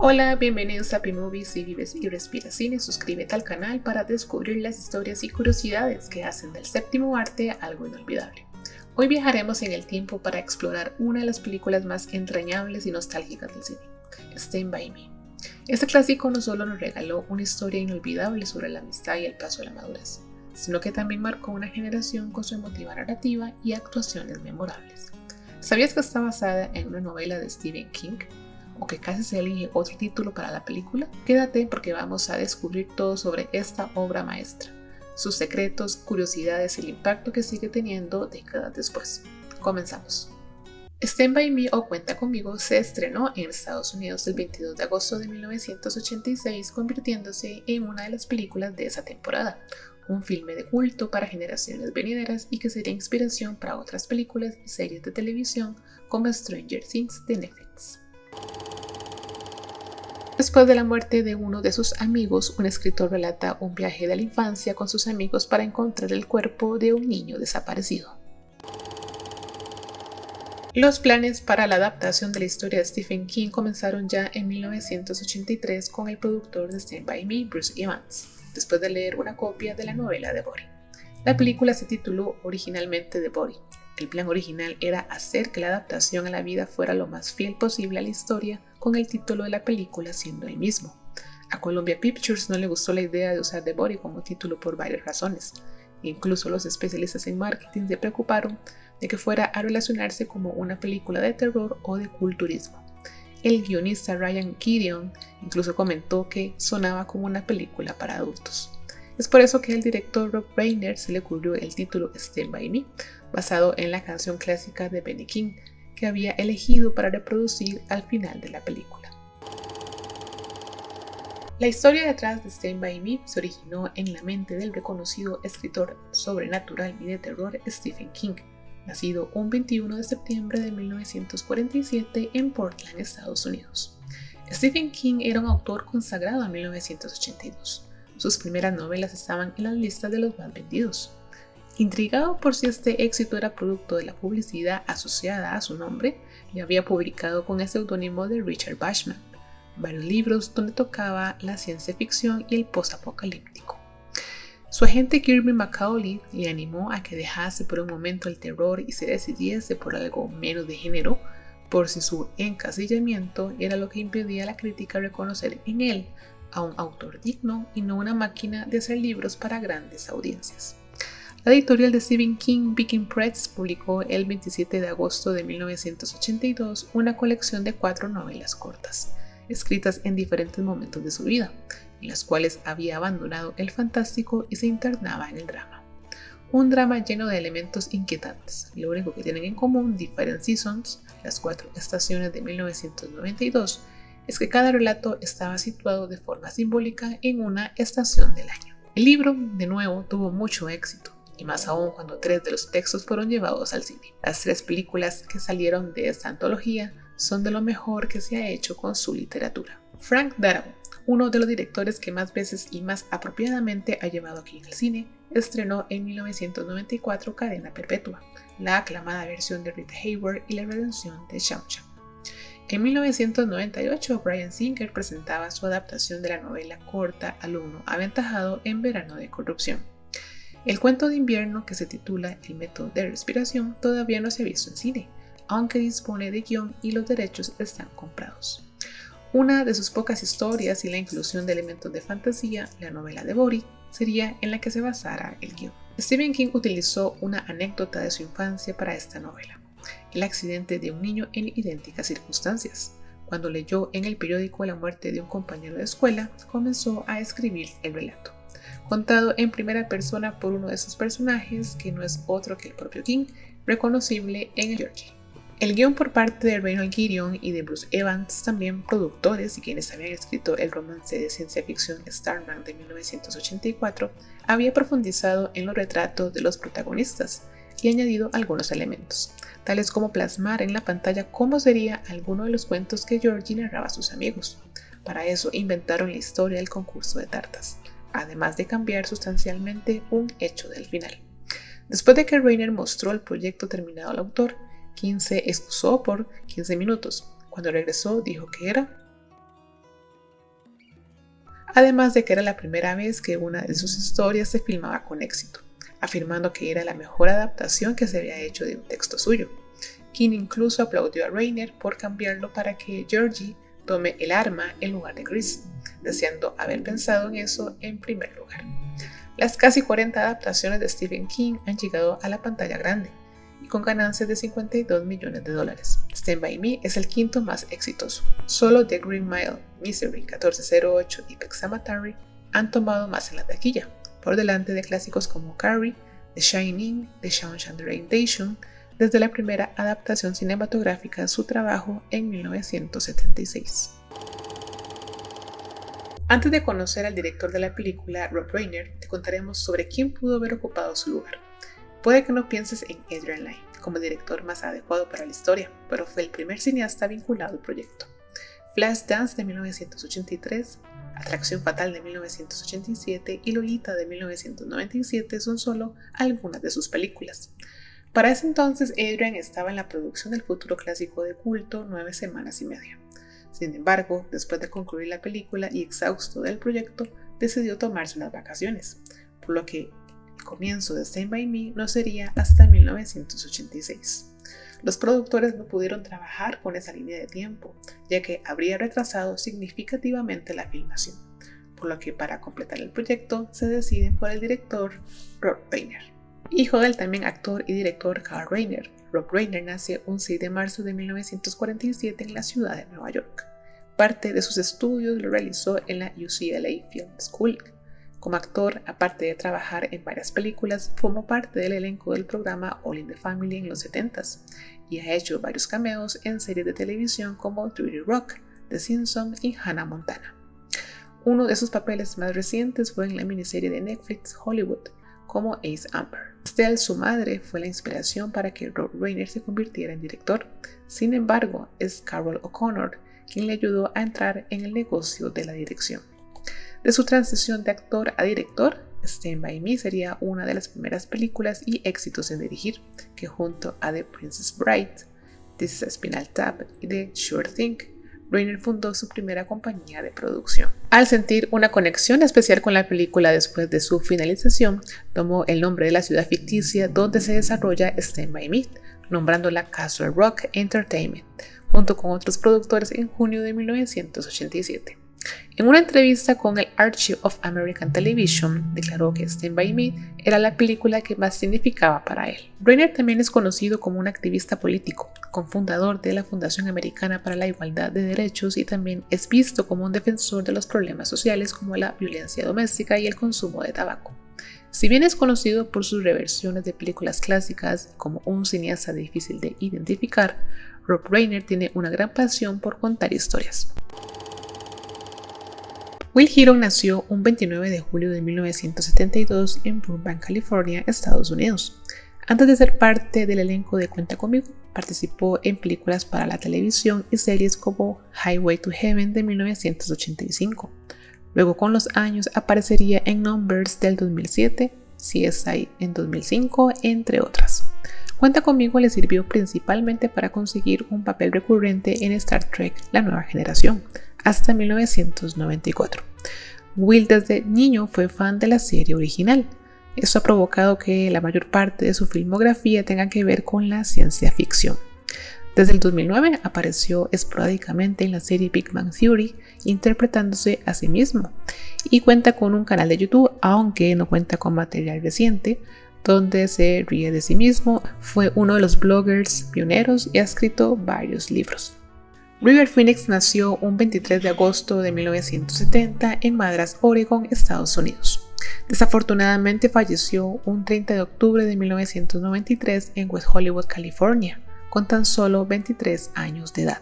Hola, bienvenidos a Happy Movies. Si vives y respiras cine, suscríbete al canal para descubrir las historias y curiosidades que hacen del séptimo arte algo inolvidable. Hoy viajaremos en el tiempo para explorar una de las películas más entrañables y nostálgicas del cine, Stand By Me. Este clásico no solo nos regaló una historia inolvidable sobre la amistad y el paso de la madurez, sino que también marcó una generación con su emotiva narrativa y actuaciones memorables. ¿Sabías que está basada en una novela de Stephen King? ¿O que casi se elige otro título para la película? Quédate porque vamos a descubrir todo sobre esta obra maestra, sus secretos, curiosidades y el impacto que sigue teniendo décadas después. Comenzamos. Stand By Me o Cuenta Conmigo se estrenó en Estados Unidos el 22 de agosto de 1986, convirtiéndose en una de las películas de esa temporada, un filme de culto para generaciones venideras y que sería inspiración para otras películas y series de televisión como Stranger Things de Netflix. Después de la muerte de uno de sus amigos, un escritor relata un viaje de la infancia con sus amigos para encontrar el cuerpo de un niño desaparecido. Los planes para la adaptación de la historia de Stephen King comenzaron ya en 1983 con el productor de Stand By Me, Bruce Evans, después de leer una copia de la novela de Body. La película se tituló originalmente The Body. El plan original era hacer que la adaptación a la vida fuera lo más fiel posible a la historia, con el título de la película siendo el mismo. A Columbia Pictures no le gustó la idea de usar The Body como título por varias razones. Incluso los especialistas en marketing se preocuparon de que fuera a relacionarse como una película de terror o de culturismo. El guionista Ryan Gideon incluso comentó que sonaba como una película para adultos. Es por eso que al director Rob Reiner se le ocurrió el título Stand By Me, basado en la canción clásica de Benny King, que había elegido para reproducir al final de la película. La historia detrás de Stand By Me se originó en la mente del reconocido escritor sobrenatural y de terror Stephen King, nacido un 21 de septiembre de 1947 en Portland, Estados Unidos. Stephen King era un autor consagrado en 1982. Sus primeras novelas estaban en las listas de los más vendidos. Intrigado por si este éxito era producto de la publicidad asociada a su nombre, le había publicado con el seudónimo de Richard Bachman varios libros donde tocaba la ciencia ficción y el post-apocalíptico. Su agente Kirby McCauley le animó a que dejase por un momento el terror y se decidiese por algo menos de género, por si su encasillamiento era lo que impedía a la crítica reconocer en él a un autor digno y no una máquina de hacer libros para grandes audiencias. La editorial de Stephen King, Viking Press, publicó el 27 de agosto de 1982 una colección de 4 novelas cortas, escritas en diferentes momentos de su vida, en las cuales había abandonado el fantástico y se internaba en el drama. Un drama lleno de elementos inquietantes. Lo único que tienen en común Different Seasons, las 4 estaciones de 1992, es que cada relato estaba situado de forma simbólica en una estación del año. El libro, de nuevo, tuvo mucho éxito, y más aún cuando 3 de los textos fueron llevados al cine. Las 3 películas que salieron de esta antología son de lo mejor que se ha hecho con su literatura. Frank Darabont, uno de los directores que más veces y más apropiadamente ha llevado aquí en el cine, estrenó en 1994 Cadena Perpetua, la aclamada versión de Rita Hayworth y la redención de Shawshank. En 1998, Bryan Singer presentaba su adaptación de la novela corta Alumno Aventajado en Verano de Corrupción. El cuento de invierno, que se titula El método de respiración, todavía no se ha visto en cine, aunque dispone de guión y los derechos están comprados. Una de sus pocas historias y la inclusión de elementos de fantasía, la novela de Body, sería en la que se basara el guión. Stephen King utilizó una anécdota de su infancia para esta novela: el accidente de un niño en idénticas circunstancias. Cuando leyó en el periódico la muerte de un compañero de escuela, comenzó a escribir el relato, contado en primera persona por uno de sus personajes, que no es otro que el propio King, reconocible en el Georgie. El guión por parte de Reynold Gideon y de Bruce Evans, también productores y quienes habían escrito el romance de ciencia ficción Starman de 1984, había profundizado en los retratos de los protagonistas y añadido algunos elementos, tales como plasmar en la pantalla cómo sería alguno de los cuentos que Georgie narraba a sus amigos. Para eso inventaron la historia del concurso de tartas, además de cambiar sustancialmente un hecho del final. Después de que Reiner mostró el proyecto terminado al autor, King se excusó por 15 minutos. Cuando regresó, dijo que era además de que era la primera vez que una de sus historias se filmaba con éxito, afirmando que era la mejor adaptación que se había hecho de un texto suyo. King incluso aplaudió a Reiner por cambiarlo para que Georgie tome el arma en lugar de Chris, deseando haber pensado en eso en primer lugar. Las casi 40 adaptaciones de Stephen King han llegado a la pantalla grande y con ganancias de $52 millones. Stand By Me es el quinto más exitoso. Solo The Green Mile, Misery, 1408 y Pet Sematary han tomado más en la taquilla, por delante de clásicos como Carrie, The Shining, The Shawshank Redemption, desde la primera adaptación cinematográfica de su trabajo en 1976. Antes de conocer al director de la película, Rob Reiner, te contaremos sobre quién pudo haber ocupado su lugar. Puede que no pienses en Adrian Lyne como el director más adecuado para la historia, pero fue el primer cineasta vinculado al proyecto. Flashdance de 1983, Atracción Fatal de 1987 y Lolita de 1997 son solo algunas de sus películas. Para ese entonces, Adrian estaba en la producción del futuro clásico de culto 9 semanas y media. Sin embargo, después de concluir la película y exhausto del proyecto, decidió tomarse unas vacaciones, por lo que el comienzo de Stand By Me no sería hasta 1986. Los productores no pudieron trabajar con esa línea de tiempo, ya que habría retrasado significativamente la filmación, por lo que para completar el proyecto se deciden por el director Rob Reiner. Hijo del también actor y director Carl Reiner, Rob Reiner nace un 6 de marzo de 1947 en la ciudad de Nueva York. Parte de sus estudios lo realizó en la UCLA Film School. Como actor, aparte de trabajar en varias películas, formó parte del elenco del programa All in the Family en los 70s y ha hecho varios cameos en series de televisión como 30 Rock, The Simpsons y Hannah Montana. Uno de sus papeles más recientes fue en la miniserie de Netflix Hollywood, como Ace Amber. Estelle, su madre, fue la inspiración para que Rob Reiner se convirtiera en director. Sin embargo, es Carroll O'Connor quien le ayudó a entrar en el negocio de la dirección. De su transición de actor a director, Stand By Me sería una de las primeras películas y éxitos en dirigir, que junto a The Princess Bride, This is a Spinal Tap y The Sure Thing, Reiner fundó su primera compañía de producción. Al sentir una conexión especial con la película después de su finalización, tomó el nombre de la ciudad ficticia donde se desarrolla Stand By Me, nombrándola Castle Rock Entertainment, junto con otros productores en junio de 1987. En una entrevista con el Archive of American Television, declaró que Stand By Me era la película que más significaba para él. Reiner también es conocido como un activista político, cofundador de la Fundación Americana para la Igualdad de Derechos y también es visto como un defensor de los problemas sociales como la violencia doméstica y el consumo de tabaco. Si bien es conocido por sus reversiones de películas clásicas como un cineasta difícil de identificar, Rob Reiner tiene una gran pasión por contar historias. Will Heron nació un 29 de julio de 1972 en Burbank, California, Estados Unidos. Antes de ser parte del elenco de Cuenta Conmigo, participó en películas para la televisión y series como Highway to Heaven de 1985. Luego, con los años, aparecería en Numbers del 2007, CSI en 2005, entre otras. Cuenta Conmigo le sirvió principalmente para conseguir un papel recurrente en Star Trek La Nueva Generación, hasta 1994. Will desde niño fue fan de la serie original. Esto ha provocado que la mayor parte de su filmografía tenga que ver con la ciencia ficción. Desde el 2009 apareció esporádicamente en la serie Big Bang Theory, interpretándose a sí mismo, y cuenta con un canal de YouTube, aunque no cuenta con material reciente, donde se ríe de sí mismo. Fue uno de los bloggers pioneros y ha escrito varios libros. River Phoenix nació un 23 de agosto de 1970 en Madras, Oregon, Estados Unidos. Desafortunadamente falleció un 30 de octubre de 1993 en West Hollywood, California, con tan solo 23 años de edad.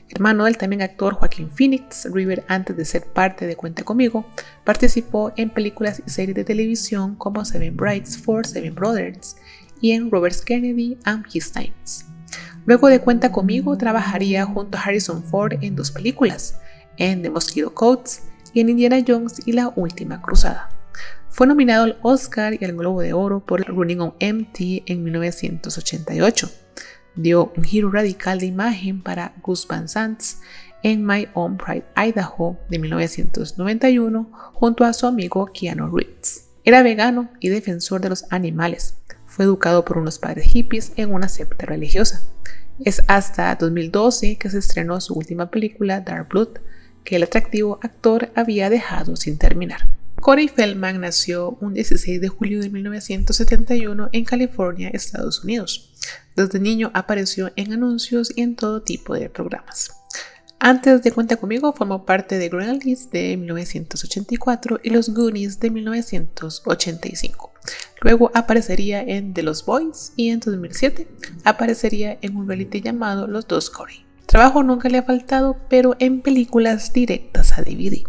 Hermano del también actor Joaquin Phoenix, River, antes de ser parte de Cuenta Conmigo, participó en películas y series de televisión como Seven Brides for Seven Brothers y en Robert Kennedy and His Times. Luego de Cuenta Conmigo, trabajaría junto a Harrison Ford en 2 películas, en The Mosquito Coats y en Indiana Jones y la Última Cruzada. Fue nominado al Oscar y al Globo de Oro por Running on Empty en 1988. Dio un giro radical de imagen para Gus Van Sant en My Own Pride Idaho de 1991 junto a su amigo Keanu Reeves. Era vegano y defensor de los animales. Fue educado por unos padres hippies en una secta religiosa. Es hasta 2012 que se estrenó su última película, Dark Blood, que el atractivo actor había dejado sin terminar. Corey Feldman nació un 16 de julio de 1971 en California, Estados Unidos. Desde niño apareció en anuncios y en todo tipo de programas. Antes de Cuenta Conmigo formó parte de Gremlins de 1984 y Los Goonies de 1985. Luego aparecería en The Lost Boys y en 2007 aparecería en un reality llamado Los Dos Corey. Trabajo nunca le ha faltado, pero en películas directas a DVD.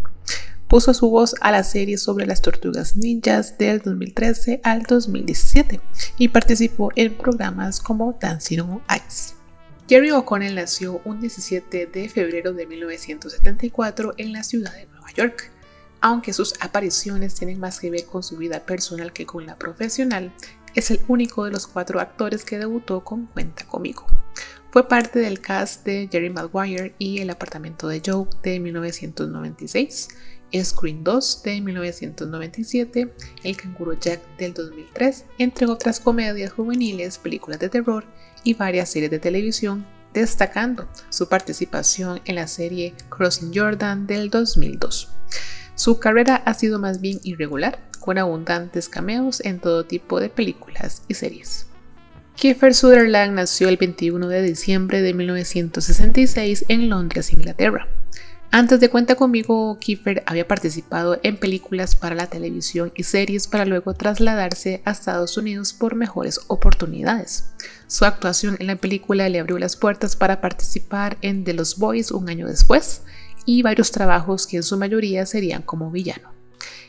Puso su voz a la serie sobre las tortugas ninjas del 2013 al 2017 y participó en programas como Dancing on Ice. Jerry O'Connell nació un 17 de febrero de 1974 en la ciudad de Nueva York. Aunque sus apariciones tienen más que ver con su vida personal que con la profesional, es el único de los 4 actores que debutó con Cuenta Conmigo. Fue parte del cast de Jerry Maguire y El apartamento de Joe de 1996, Scream 2 de 1997, El canguro Jack del 2003, entre otras comedias juveniles, películas de terror y varias series de televisión, destacando su participación en la serie Crossing Jordan del 2002. Su carrera ha sido más bien irregular, con abundantes cameos en todo tipo de películas y series. Kiefer Sutherland nació el 21 de diciembre de 1966 en Londres, Inglaterra. Antes de Cuenta Conmigo, Kiefer había participado en películas para la televisión y series para luego trasladarse a Estados Unidos por mejores oportunidades. Su actuación en la película le abrió las puertas para participar en The Lost Boys un año después y varios trabajos que en su mayoría serían como villano.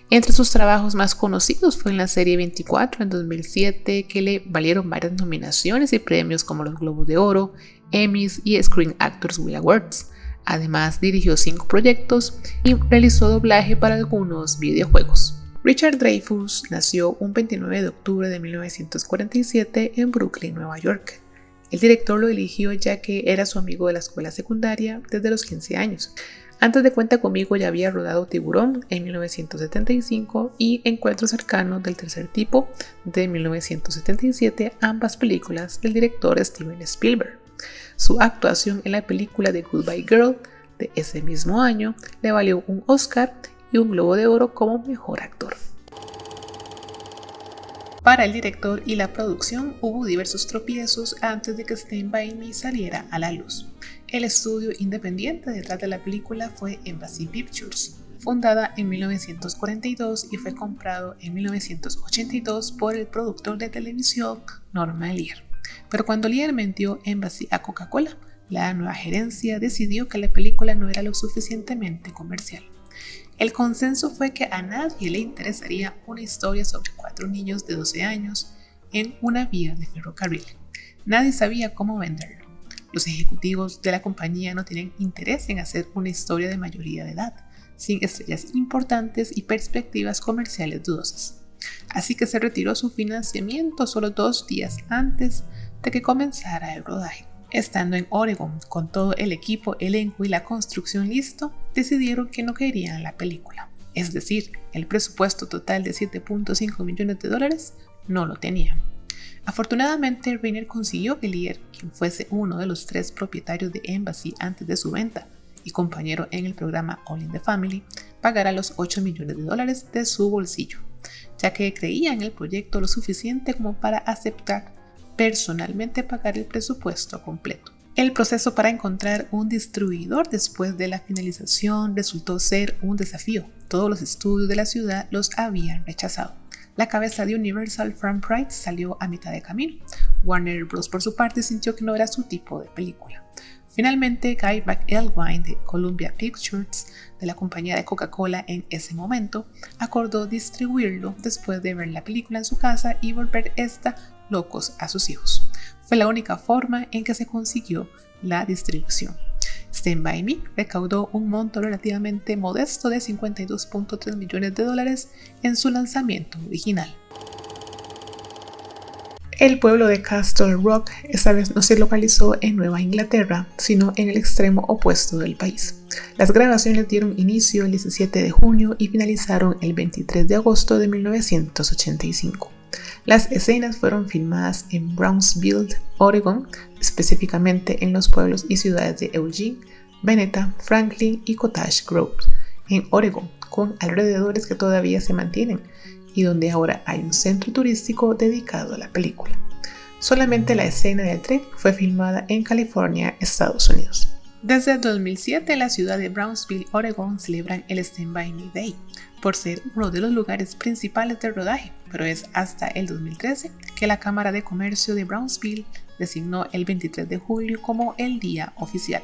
Entre sus trabajos más conocidos fue en la serie 24 en 2007, que le valieron varias nominaciones y premios como los Globos de Oro, Emmys y Screen Actors Guild Awards. Además, dirigió 5 proyectos y realizó doblaje para algunos videojuegos. Richard Dreyfuss nació un 29 de octubre de 1947 en Brooklyn, Nueva York. El director lo eligió ya que era su amigo de la escuela secundaria desde los 15 años. Antes de Cuenta Conmigo ya había rodado Tiburón en 1975 y Encuentros cercanos del tercer tipo de 1977, ambas películas del director Steven Spielberg. Su actuación en la película The Goodbye Girl de ese mismo año le valió un Oscar y un Globo de Oro como mejor actor. Para el director y la producción hubo diversos tropiezos antes de que Stand By Me saliera a la luz. El estudio independiente detrás de la película fue Embassy Pictures, fundada en 1942 y fue comprado en 1982 por el productor de televisión Norman Lear. Pero cuando Lear vendió Embassy a Coca-Cola, la nueva gerencia decidió que la película no era lo suficientemente comercial. El consenso fue que a nadie le interesaría una historia sobre 4 niños de 12 años en una vía de ferrocarril. Nadie sabía cómo venderlo. Los ejecutivos de la compañía no tenían interés en hacer una historia de mayoría de edad, sin estrellas importantes y perspectivas comerciales dudosas. Así que se retiró su financiamiento solo 2 días antes de que comenzara el rodaje. Estando en Oregon con todo el equipo, elenco y la construcción listo, decidieron que no querían la película. Es decir, el presupuesto total de $7.5 millones no lo tenían. Afortunadamente, Reiner consiguió que Lear, quien fuese uno de los 3 propietarios de Embassy antes de su venta y compañero en el programa All in the Family, pagara los $8 millones de su bolsillo, ya que creía en el proyecto lo suficiente como para aceptar personalmente pagar el presupuesto completo. El proceso para encontrar un distribuidor después de la finalización resultó ser un desafío. Todos los estudios de la ciudad los habían rechazado. La cabeza de Universal, Frank Price, salió a mitad de camino. Warner Bros. Por su parte sintió que no era su tipo de película. Finalmente, Guy McElwain de Columbia Pictures, de la compañía de Coca-Cola en ese momento, acordó distribuirlo después de ver la película en su casa y volver esta locos a sus hijos. Fue la única forma en que se consiguió la distribución. Stand By Me recaudó un monto relativamente modesto de $52.3 millones en su lanzamiento original. El pueblo de Castle Rock esta vez no se localizó en Nueva Inglaterra, sino en el extremo opuesto del país. Las grabaciones dieron inicio el 17 de junio y finalizaron el 23 de agosto de 1985. Las escenas fueron filmadas en Brownsville, Oregon, específicamente en los pueblos y ciudades de Eugene, Veneta, Franklin y Cottage Grove, en Oregon, con alrededores que todavía se mantienen y donde ahora hay un centro turístico dedicado a la película. Solamente la escena del tren fue filmada en California, Estados Unidos. Desde 2007, la ciudad de Brownsville, Oregon, celebran el Stand By Me Day, por ser uno de los lugares principales del rodaje, pero es hasta el 2013 que la Cámara de Comercio de Brownsville designó el 23 de julio como el día oficial.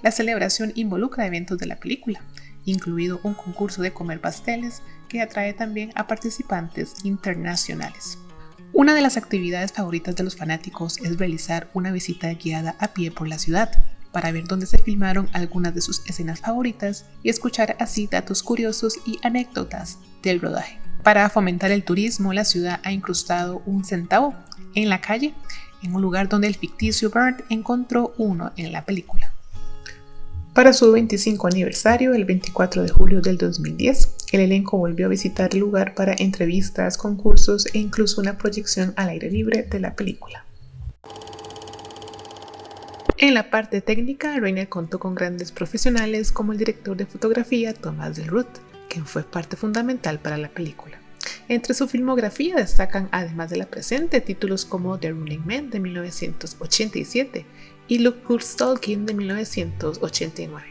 La celebración involucra eventos de la película, incluido un concurso de comer pasteles que atrae también a participantes internacionales. Una de las actividades favoritas de los fanáticos es realizar una visita guiada a pie por la ciudad, para ver dónde se filmaron algunas de sus escenas favoritas y escuchar así datos curiosos y anécdotas del rodaje. Para fomentar el turismo, la ciudad ha incrustado un centavo en la calle, en un lugar donde el ficticio Bert encontró uno en la película. Para su 25 aniversario, el 24 de julio del 2010, el elenco volvió a visitar el lugar para entrevistas, concursos e incluso una proyección al aire libre de la película. En la parte técnica, Reiner contó con grandes profesionales como el director de fotografía Thomas Delruth, quien fue parte fundamental para la película. Entre su filmografía destacan, además de la presente, títulos como The Running Man de 1987 y Look Who's Talking de 1989.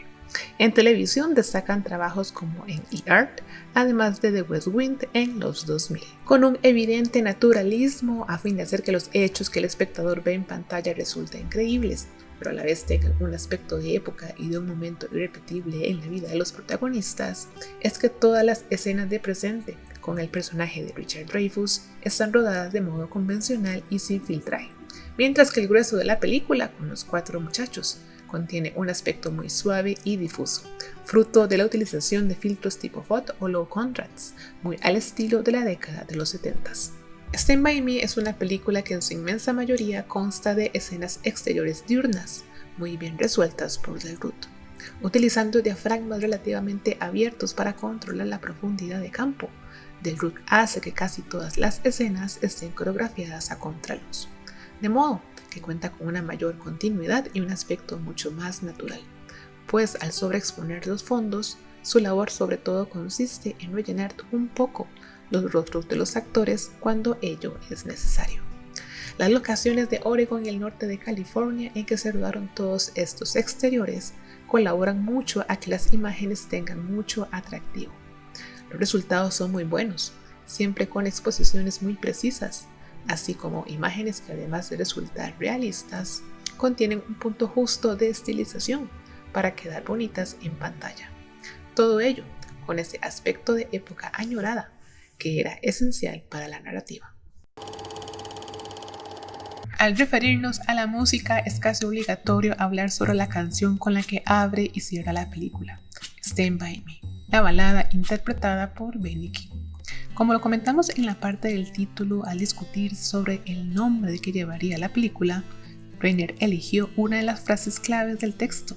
En televisión destacan trabajos como en E-Art, además de The West Wing en los 2000. Con un evidente naturalismo a fin de hacer que los hechos que el espectador ve en pantalla resulten creíbles, pero a la vez tengan un aspecto de época y de un momento irrepetible en la vida de los protagonistas, es que todas las escenas de presente con el personaje de Richard Dreyfuss están rodadas de modo convencional y sin filtraje, mientras que el grueso de la película, con los 4 muchachos, contiene un aspecto muy suave y difuso, fruto de la utilización de filtros tipo FOT o low contrast, muy al estilo de la década de los 70s. Stand By Me es una película que en su inmensa mayoría consta de escenas exteriores diurnas, muy bien resueltas por Delruth, utilizando diafragmas relativamente abiertos para controlar la profundidad de campo. Delruth hace que casi todas las escenas estén coreografiadas a contraluz, de modo que cuenta con una mayor continuidad y un aspecto mucho más natural, pues al sobreexponer los fondos, su labor sobre todo consiste en rellenar un poco los rostros de los actores cuando ello es necesario. Las locaciones de Oregon y el norte de California en que se rodaron todos estos exteriores colaboran mucho a que las imágenes tengan mucho atractivo. Los resultados son muy buenos, siempre con exposiciones muy precisas, así como imágenes que además de resultar realistas, contienen un punto justo de estilización para quedar bonitas en pantalla. Todo ello con ese aspecto de época añorada que era esencial para la narrativa. Al referirnos a la música, es casi obligatorio hablar sobre la canción con la que abre y cierra la película, Stand By Me, la balada interpretada por Benny King. Como lo comentamos en la parte del título al discutir sobre el nombre que llevaría la película, Reiner eligió una de las frases claves del texto,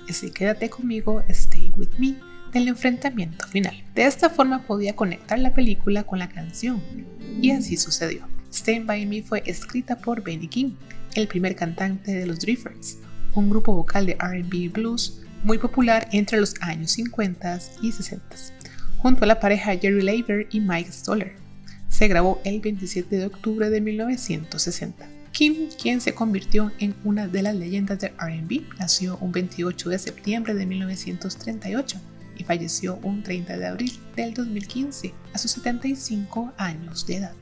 ese "Quédate conmigo, stay with me", del enfrentamiento final. De esta forma podía conectar la película con la canción, y así sucedió. Stand By Me fue escrita por Benny King, el primer cantante de los Drifters, un grupo vocal de R&B y blues muy popular entre los años 50 y 60, junto a la pareja Jerry Leiber y Mike Stoller. Se grabó el 27 de octubre de 1960. King, quien se convirtió en una de las leyendas del R&B, nació un 28 de septiembre de 1938 y falleció un 30 de abril del 2015 a sus 75 años de edad.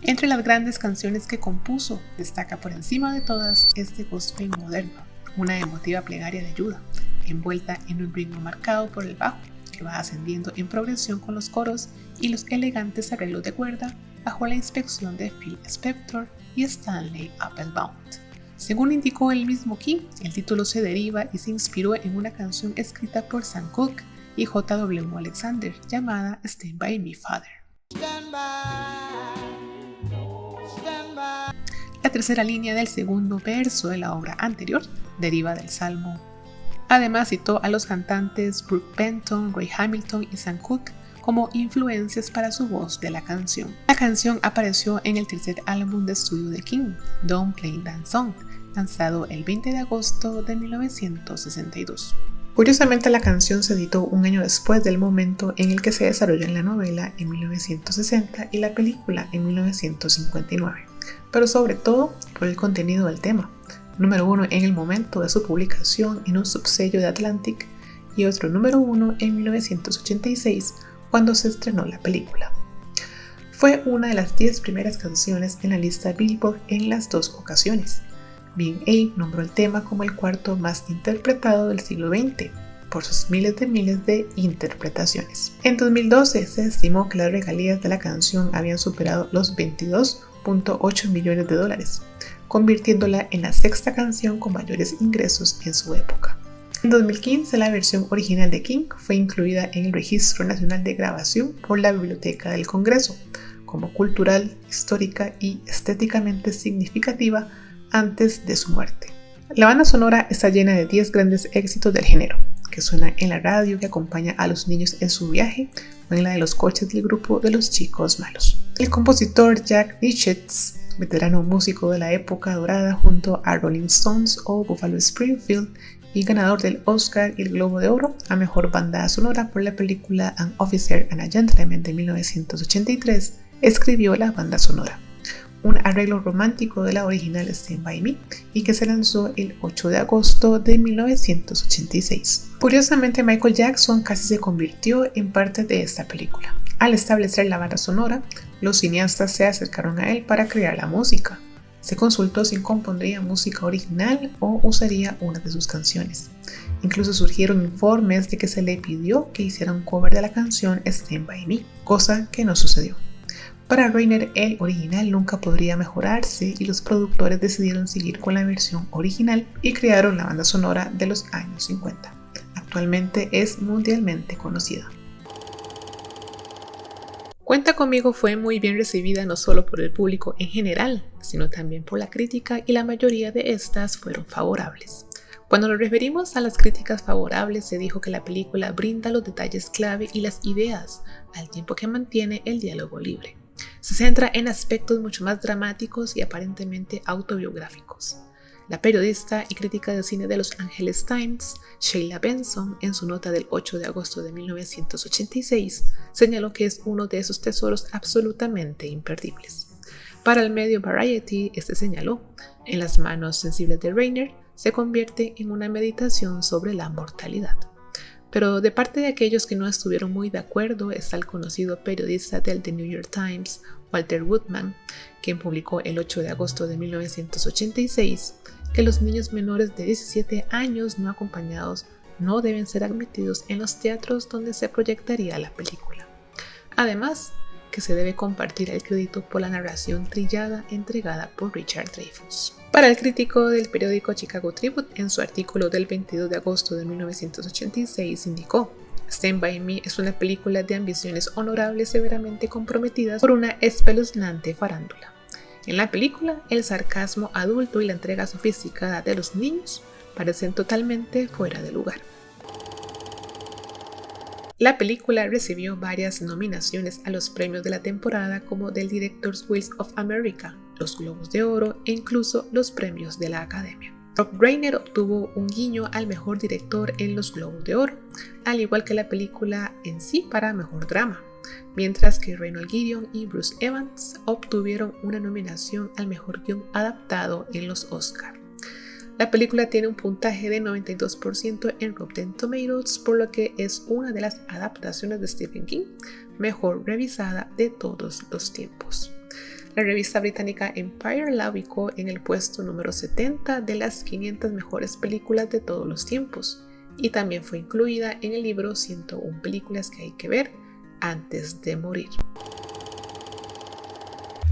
Entre las grandes canciones que compuso, destaca por encima de todas este gospel moderno, una emotiva plegaria de ayuda, envuelta en un ritmo marcado por el bajo, que va ascendiendo en progresión con los coros y los elegantes arreglos de cuerda bajo la inspección de Phil Spector y Stanley Applebaum. Según indicó el mismo King, el título se deriva y se inspiró en una canción escrita por Sam Cooke y J.W. Alexander llamada Stand By Me Father. tercera línea del segundo verso de la obra anterior deriva del Salmo. Además citó a los cantantes Brook Benton, Ray Hamilton y Sam Cooke como influencias para su voz de la canción. La canción apareció en el tercer álbum de estudio de King, Don't Play That Song, lanzado el 20 de agosto de 1962. Curiosamente, la canción se editó un año después del momento en el que se desarrolla la novela en 1960 y la película en 1959, pero sobre todo por el contenido del tema, número 1 en el momento de su publicación en un subsello de Atlantic y otro número 1 en 1986 cuando se estrenó la película. Fue una de las 10 primeras canciones en la lista Billboard en las dos ocasiones. B&A nombró el tema como el cuarto más interpretado del siglo XX, por sus miles de interpretaciones. En 2012 se estimó que las regalías de la canción habían superado los $22.8 millones, convirtiéndola en la sexta canción con mayores ingresos en su época. En 2015, la versión original de King fue incluida en el Registro Nacional de Grabación por la Biblioteca del Congreso, como cultural, histórica y estéticamente significativa antes de su muerte. La banda sonora está llena de 10 grandes éxitos del género, que suenan en la radio que acompaña a los niños en su viaje o en la de los coches del grupo de los Chicos Malos. El compositor Jack Nischetz, veterano músico de la época dorada junto a Rolling Stones o Buffalo Springfield y ganador del Oscar y el Globo de Oro a Mejor Banda Sonora por la película An Officer and a Gentleman de 1983, escribió la banda sonora, un arreglo romántico de la original Stand By Me y que se lanzó el 8 de agosto de 1986. Curiosamente, Michael Jackson casi se convirtió en parte de esta película. Al establecer la banda sonora, los cineastas se acercaron a él para crear la música. Se consultó si compondría música original o usaría una de sus canciones. Incluso surgieron informes de que se le pidió que hiciera un cover de la canción Stand By Me, cosa que no sucedió. Para Reiner, el original nunca podría mejorarse y los productores decidieron seguir con la versión original y crearon la banda sonora de los años 50. Actualmente es mundialmente conocida. Cuenta conmigo fue muy bien recibida no solo por el público en general, sino también por la crítica y la mayoría de estas fueron favorables. Cuando nos referimos a las críticas favorables, se dijo que la película brinda los detalles clave y las ideas, al tiempo que mantiene el diálogo libre. Se centra en aspectos mucho más dramáticos y aparentemente autobiográficos. La periodista y crítica de cine de Los Angeles Times, Sheila Benson, en su nota del 8 de agosto de 1986, señaló que es uno de esos tesoros absolutamente imperdibles. Para el medio Variety, señaló, en las manos sensibles de Reiner, se convierte en una meditación sobre la mortalidad. Pero de parte de aquellos que no estuvieron muy de acuerdo está el conocido periodista del The New York Times, Walter Woodman, quien publicó el 8 de agosto de 1986 que los niños menores de 17 años no acompañados no deben ser admitidos en los teatros donde se proyectaría la película. Además, que se debe compartir el crédito por la narración trillada entregada por Richard Dreyfuss. Para el crítico del periódico Chicago Tribune, en su artículo del 22 de agosto de 1986, indicó: Stand By Me es una película de ambiciones honorables severamente comprometidas por una espeluznante farándula. En la película, el sarcasmo adulto y la entrega sofisticada de los niños parecen totalmente fuera de lugar. La película recibió varias nominaciones a los premios de la temporada como del Directors Guild of America, los Globos de Oro e incluso los premios de la Academia. Rob Reiner obtuvo un guiño al mejor director en los Globos de Oro, al igual que la película en sí para mejor drama, mientras que Reynold Gideon y Bruce Evans obtuvieron una nominación al mejor guión adaptado en los Oscar. La película tiene un puntaje de 92% en Rotten Tomatoes, por lo que es una de las adaptaciones de Stephen King mejor revisada de todos los tiempos. La revista británica Empire la ubicó en el puesto número 70 de las 500 mejores películas de todos los tiempos y también fue incluida en el libro 101 películas que hay que ver antes de morir.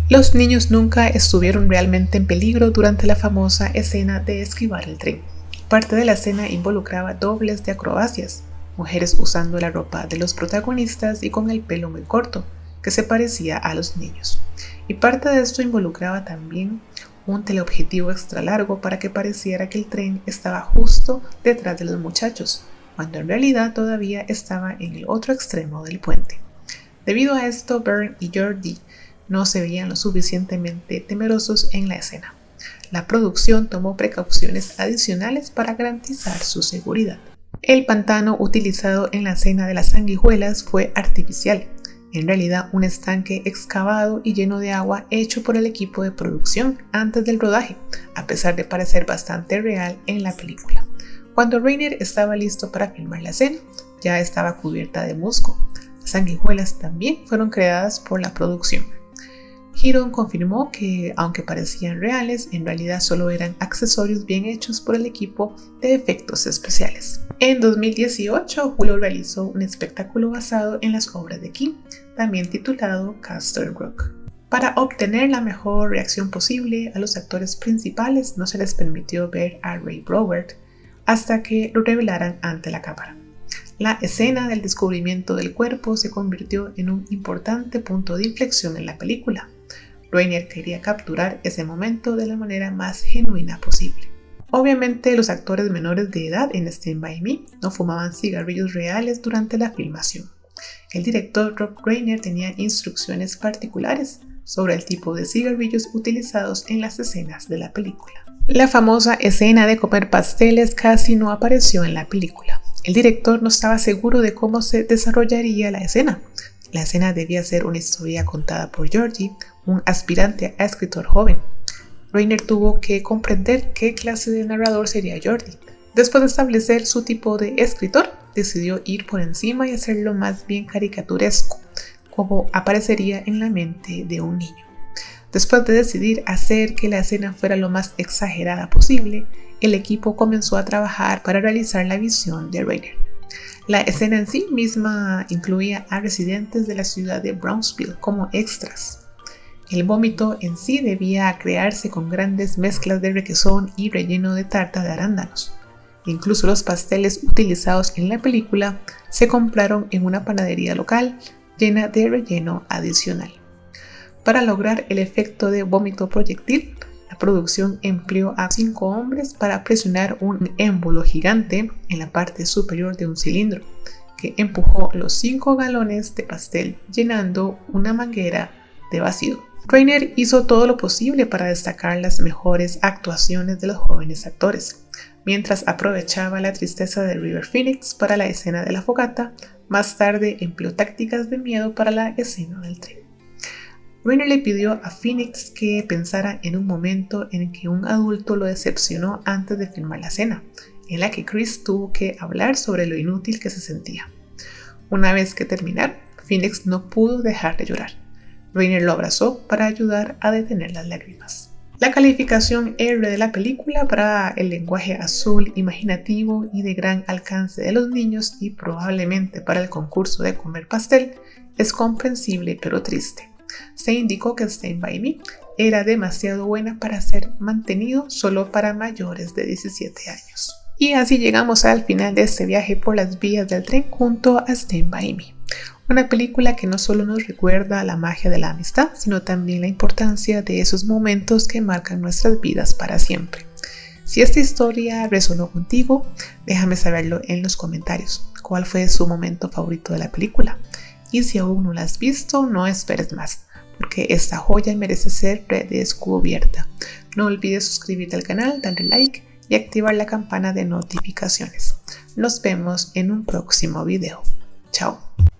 Los niños nunca estuvieron realmente en peligro durante la famosa escena de esquivar el tren. Parte de la escena involucraba dobles de acrobacias, mujeres usando la ropa de los protagonistas y con el pelo muy corto, que se parecía a los niños. Y parte de esto involucraba también un teleobjetivo extra largo para que pareciera que el tren estaba justo detrás de los muchachos, cuando en realidad todavía estaba en el otro extremo del puente. Debido a esto, Byrne y Geordi no se veían lo suficientemente temerosos en la escena. La producción tomó precauciones adicionales para garantizar su seguridad. El pantano utilizado en la escena de las sanguijuelas fue artificial, en realidad un estanque excavado y lleno de agua hecho por el equipo de producción antes del rodaje, a pesar de parecer bastante real en la película. Cuando Reiner estaba listo para filmar la escena, ya estaba cubierta de musgo. Las sanguijuelas también fueron creadas por la producción. Heron confirmó que, aunque parecían reales, en realidad solo eran accesorios bien hechos por el equipo de efectos especiales. En 2018, Hulu realizó un espectáculo basado en las obras de King, también titulado Castle Rock. Para obtener la mejor reacción posible, a los actores principales no se les permitió ver a Ray Broward hasta que lo revelaran ante la cámara. La escena del descubrimiento del cuerpo se convirtió en un importante punto de inflexión en la película. Reiner quería capturar ese momento de la manera más genuina posible. Obviamente, los actores menores de edad en Stand By Me no fumaban cigarrillos reales durante la filmación. El director Rob Reiner tenía instrucciones particulares sobre el tipo de cigarrillos utilizados en las escenas de la película. La famosa escena de comer pasteles casi no apareció en la película. El director no estaba seguro de cómo se desarrollaría la escena. La escena debía ser una historia contada por Geordi, un aspirante a escritor joven. Reiner tuvo que comprender qué clase de narrador sería Geordi. Después de establecer su tipo de escritor, decidió ir por encima y hacerlo más bien caricaturesco, como aparecería en la mente de un niño. Después de decidir hacer que la escena fuera lo más exagerada posible, el equipo comenzó a trabajar para realizar la visión de Reiner. La escena en sí misma incluía a residentes de la ciudad de Brownsville como extras. El vómito en sí debía crearse con grandes mezclas de requesón y relleno de tarta de arándanos. Incluso los pasteles utilizados en la película se compraron en una panadería local llena de relleno adicional. Para lograr el efecto de vómito proyectil, la producción empleó a 5 hombres para presionar un émbolo gigante en la parte superior de un cilindro, que empujó los 5 galones de pastel llenando una manguera de vacío. Reiner hizo todo lo posible para destacar las mejores actuaciones de los jóvenes actores. Mientras aprovechaba la tristeza de River Phoenix para la escena de la fogata, más tarde empleó tácticas de miedo para la escena del tren. Reiner le pidió a Phoenix que pensara en un momento en que un adulto lo decepcionó antes de filmar la escena, en la que Chris tuvo que hablar sobre lo inútil que se sentía. Una vez que terminaron, Phoenix no pudo dejar de llorar. Reiner lo abrazó para ayudar a detener las lágrimas. La calificación R de la película para el lenguaje azul, imaginativo y de gran alcance de los niños y probablemente para el concurso de comer pastel es comprensible pero triste. Se indicó que Stand By Me era demasiado buena para ser mantenido solo para mayores de 17 años. Y así llegamos al final de este viaje por las vías del tren junto a Stand By Me. Una película que no solo nos recuerda la magia de la amistad, sino también la importancia de esos momentos que marcan nuestras vidas para siempre. Si esta historia resonó contigo, déjame saberlo en los comentarios. ¿Cuál fue su momento favorito de la película? Y si aún no la has visto, no esperes más, porque esta joya merece ser redescubierta. No olvides suscribirte al canal, darle like y activar la campana de notificaciones. Nos vemos en un próximo video. Chao.